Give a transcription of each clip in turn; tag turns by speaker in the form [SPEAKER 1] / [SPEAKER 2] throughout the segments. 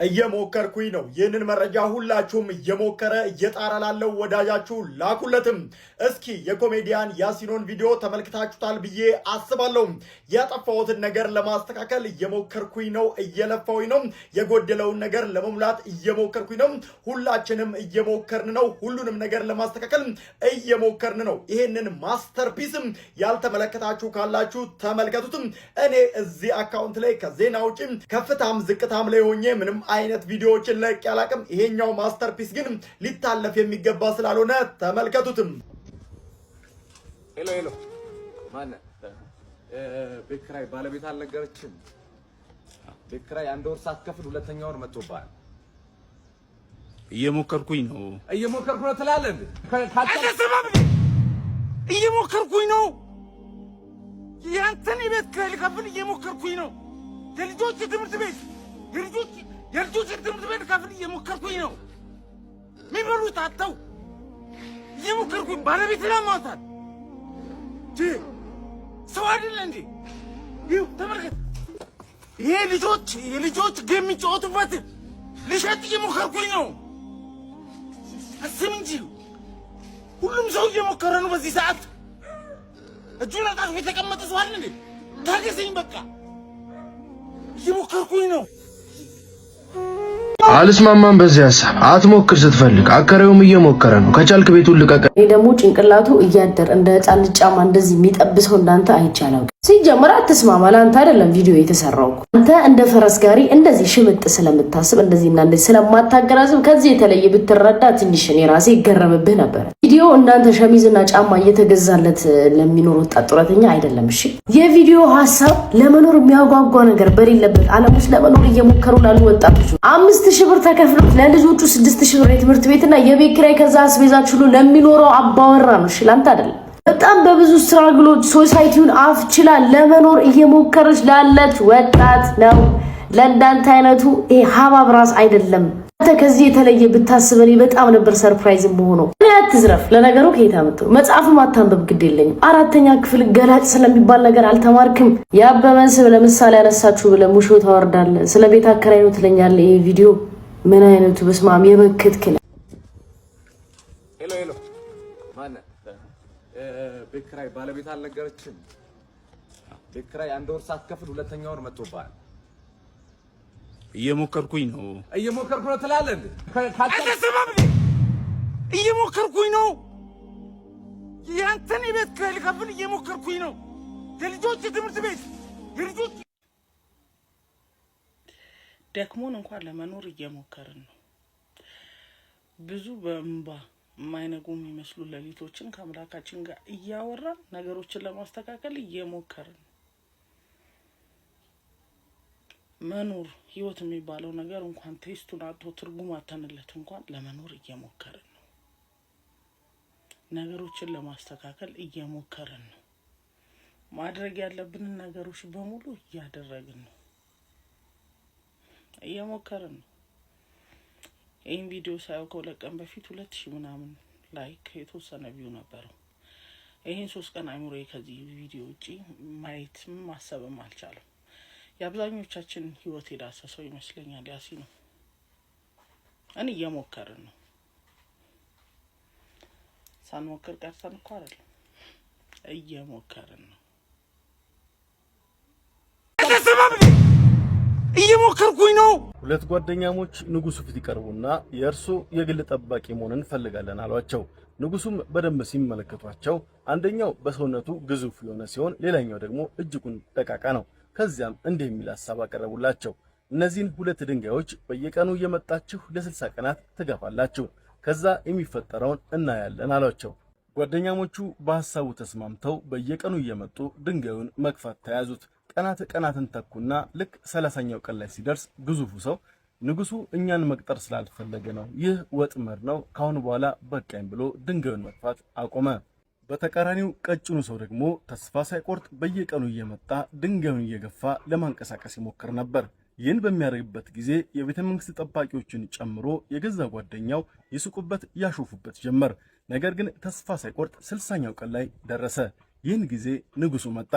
[SPEAKER 1] እየሞከርኩኝ ነው። ይህንን መረጃ ሁላችሁም እየሞከረ እየጣረ ላለው ወዳጃችሁ ላኩለትም። እስኪ የኮሜዲያን ያሲኖን ቪዲዮ ተመልክታችሁታል ብዬ አስባለሁ። ያጠፋሁትን ነገር ለማስተካከል እየሞከርኩኝ ነው፣ እየለፋሁኝ ነው። የጎደለውን ነገር ለመሙላት እየሞከርኩኝ ነው። ሁላችንም እየሞከርን ነው። ሁሉንም ነገር ለማስተካከል እየሞከርን ነው። ይሄንን ማስተርፒስም ያልተመለከታችሁ ካላችሁ ተመልከቱትም። እኔ እዚህ አካውንት ላይ ከዜና ውጪ ከፍታም ዝቅታም ላይ ሆኜ ምንም አይነት ቪዲዮዎችን ለቅ ያላቅም። ይሄኛው ማስተርፒስ ግን ሊታለፍ የሚገባ ስላልሆነ ተመልከቱትም።
[SPEAKER 2] ሄሎ ሄሎ፣ ማን ቤት ኪራይ ባለቤት አልነገረችም? ቤት ኪራይ አንድ ወር ሳትከፍል ሁለተኛ ወር መጥቶብሃል።
[SPEAKER 3] እየሞከርኩኝ ነው
[SPEAKER 2] ትላለህ እንዴ?
[SPEAKER 3] እየሞከርኩኝ ነው። ያንተን የቤት ኪራይ ልከፍል እየሞከርኩኝ ነው። የልጆች ትምህርት ቤት ትምህርት ቤት ከፍል እየሞከርኩኝ ነው። የሚበሉት አጥተው እየሞከርኩኝ ባለቤት ለማውጣት ሰው አይደለ እንዴ? ይኸው ተመልከት። ይሄ የልጆች ጌም የሚጫወቱበት ልሸጥ እየሞከርኩኝ ነው። አስብ እንጂ ሁሉም ሰው እየሞከረ ነው በዚህ ሰዓት። እጁን አጣጥፎ የተቀመጠ ሰው አይደል እንዴ? ታገሰኝ በቃ። እየሞከርኩኝ ነው።
[SPEAKER 4] አልስማማም በዚህ ሐሳብ። አትሞክር ስትፈልግ አከራዩም እየሞከረ ነው። ከቻልክ ቤቱን ልቀቅ።
[SPEAKER 5] እኔ ደግሞ ጭንቅላቱ እያደር እንደ ህፃን ጫማ እንደዚህ የሚጠብሰው እንዳንተ አይቻለው። ሲጀመር አትስማማ። ለአንተ አይደለም ቪዲዮ የተሰራው። አንተ እንደ ፈረስ ጋሪ እንደዚህ ሽምጥ ስለምታስብ እንደዚህና እንደዚህ ስለማታገራዝብ ከዚህ የተለየ ብትረዳ ትንሽ እኔ ራሴ ይገረምብህ ነበር። ቪዲዮ እንዳንተ ሸሚዝና ጫማ እየተገዛለት ለሚኖር ወጣት ጡረተኛ አይደለም። እሺ የቪዲዮ ሐሳብ ለመኖር የሚያጓጓ ነገር በሌለበት ዓለም ውስጥ ለመኖር እየሞከሩ ላሉ ወጣቶች 5000 ብር ተከፍሎት ለልጆቹ 6000 ብር የትምህርት ቤትና የቤት ኪራይ ከዛ አስቤዛችሁ ሁሉ ለሚኖረው አባወራ ነው። እሺ ላንተ አይደለም። በጣም በብዙ ስትራግሎች ሶሳይቲውን አፍችላ ለመኖር እየሞከረች ላለች ወጣት ነው። ለእንዳንተ አይነቱ ይሄ ሀባብ ራስ አይደለም። አንተ ከዚህ የተለየ ብታስብ እኔ በጣም ነበር ሰርፕራይዝ መሆኑ። እኔ አትዝረፍ። ለነገሩ ከየት አመጣው? መጽሐፍም አታንበብ ግድ የለኝም። 4ኛ ክፍል ገላጭ ስለሚባል ነገር አልተማርክም። ያበመን ስም ለምሳሌ ያነሳችሁ ብለህ ሙሾ ታወርዳለህ። ስለ ቤት አከራይ ነው ትለኛለህ። ይሄ ቪዲዮ ምን አይነቱ በስማም የበክትክለ
[SPEAKER 2] ሄሎ ሄሎ፣ ማን ቤት ኪራይ ባለቤት አልነገረችም? ቤት ኪራይ አንድ ወር ሳትከፍል ሁለተኛ ወር መጥቶብሃል።
[SPEAKER 3] እየሞከርኩኝ ነው
[SPEAKER 2] ትላለህ እንዴ?
[SPEAKER 3] እየሞከርኩኝ ነው። ያንተን የቤት ኪራይ ልከፍል እየሞከርኩኝ ነው። የልጆች ትምህርት ቤት ደክሞን እንኳን ለመኖር እየሞከርን ነው። ብዙ በእንባ የማይነጉ የሚመስሉ ሌሊቶችን ከአምላካችን ጋር እያወራን ነገሮችን ለማስተካከል እየሞከርን ነው። መኖር ህይወት የሚባለው ነገር እንኳን ቴስቱን አጥቶ ትርጉም አተንለት እንኳን ለመኖር እየሞከርን ነው። ነገሮችን ለማስተካከል እየሞከርን ነው። ማድረግ ያለብንን ነገሮች በሙሉ እያደረግን ነው። እየሞከርን ነው። ይህን ቪዲዮ ሳየው ከሁለት ቀን በፊት 2000 ምናምን ላይክ የተወሰነ ቪው ነበረው። ይህን 3 ቀን አይሙሬ ከዚህ ቪዲዮ ውጪ ማየትም ማሰብም አልቻለም። የአብዛኞቻችን ህይወት የዳሰሰው ይመስለኛል። ያሲኖ እኔ እየሞከርን ነው። ሳንሞክር ቀርተን እኮ አይደለም፣ እየሞከርን ነው። እየሞከርኩኝ ነው።
[SPEAKER 6] ሁለት ጓደኛሞች ንጉሱ ፊት ይቀርቡና የእርሱ የግል ጠባቂ መሆንን እንፈልጋለን አሏቸው። ንጉሱም በደንብ ሲመለከቷቸው አንደኛው በሰውነቱ ግዙፍ የሆነ ሲሆን ሌላኛው ደግሞ እጅጉን ደቃቃ ነው። ከዚያም እንዲህ የሚል ሐሳብ አቀረቡላቸው። እነዚህን ሁለት ድንጋዮች በየቀኑ እየመጣችሁ ለ60 ቀናት ትገፋላችሁ፣ ከዛ የሚፈጠረውን እናያለን አሏቸው። ጓደኛሞቹ በሐሳቡ ተስማምተው በየቀኑ እየመጡ ድንጋዩን መግፋት ተያዙት። ቀናትን ተኩና ልክ 30ኛው ቀን ላይ ሲደርስ ግዙፉ ሰው ንጉሱ እኛን መቅጠር ስላልፈለገ ነው፣ ይህ ወጥመድ ነው፣ ካሁን በኋላ በቃኝ ብሎ ድንጋዩን መግፋት አቆመ። በተቃራኒው ቀጭኑ ሰው ደግሞ ተስፋ ሳይቆርጥ በየቀኑ እየመጣ ድንጋዩን እየገፋ ለማንቀሳቀስ ይሞክር ነበር። ይህን በሚያደርግበት ጊዜ የቤተ መንግስት ጠባቂዎችን ጨምሮ የገዛ ጓደኛው ይስቁበት ያሾፉበት ጀመር። ነገር ግን ተስፋ ሳይቆርጥ 60ኛው ቀን ላይ ደረሰ። ይህን ጊዜ ንጉሱ መጣ።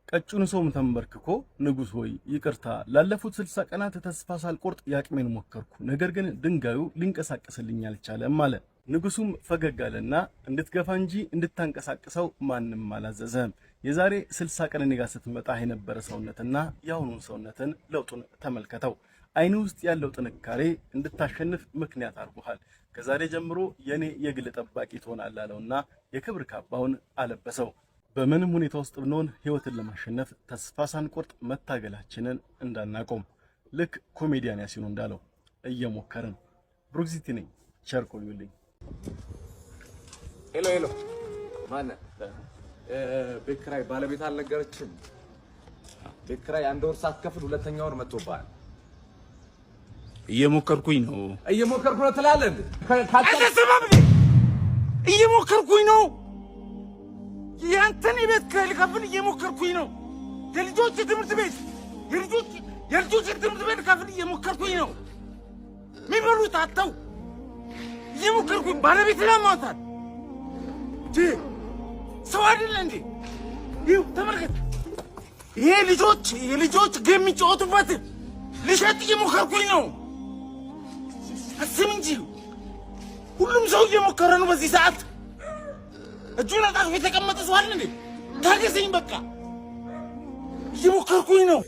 [SPEAKER 6] ቀጭኑ ሰውም ተንበርክኮ ንጉስ ሆይ ይቅርታ ላለፉት 60 ቀናት ተስፋ ሳልቆርጥ ያቅሜን ሞከርኩ ነገር ግን ድንጋዩ ሊንቀሳቀስልኝ አልቻለም አለ። ንጉሱም ፈገግ አለና እንድትገፋ እንጂ እንድታንቀሳቅሰው ማንንም አላዘዘም። የዛሬ 60 ቀን እኔ ጋር ስትመጣ የነበረ ሰውነትና ያሁኑን ሰውነትን ለውጡን ተመልከተው። አይኑ ውስጥ ያለው ጥንካሬ እንድታሸንፍ ምክንያት አድርጎሃል። ከዛሬ ጀምሮ የኔ የግል ጠባቂ ትሆናለህ አለውና የክብር ካባውን አለበሰው። በምንም ሁኔታ ውስጥ ብንሆን ህይወትን ለማሸነፍ ተስፋ ሳንቆርጥ መታገላችንን እንዳናቆም ልክ ኮሜዲያን ያሲኑ እንዳለው እየሞከርን። ብሩክሲቲ ነኝ። ቸር ቆዩልኝ።
[SPEAKER 2] ሄሎ ሄሎ፣ ማን ቤት ኪራይ ባለቤት አልነገረችም? ቤት ኪራይ አንድ ወር ሳትከፍል ሁለተኛ ወር መጥቶብሃል።
[SPEAKER 7] እየሞከርኩኝ ነው
[SPEAKER 2] ትላለህ እንዴ?
[SPEAKER 7] እየሞከርኩኝ ነው። ያንተን የቤት ኪራይ ልከፍል እየሞከርኩኝ ነው። የልጆች ትምህርት ቤት ልከፍል እየሞከርኩኝ ነው። የሚበሉት አጥተው እየሞከርኩኝ ባለቤት ላማታል። ሰው አይደለ እንዴ? ይኸው ተመልከት። ይሄ የልጆች ጌም የሚጫወቱበት ልሸጥ እየሞከርኩኝ ነው። አስብ እንጂ ሁሉም ሰው እየሞከረ ነው በዚህ ሰዓት። እጁን አጣጥፎ የተቀመጠ ሰው አለ እንዴ? ታገሰኝ በቃ እየሞከርኩኝ ነው።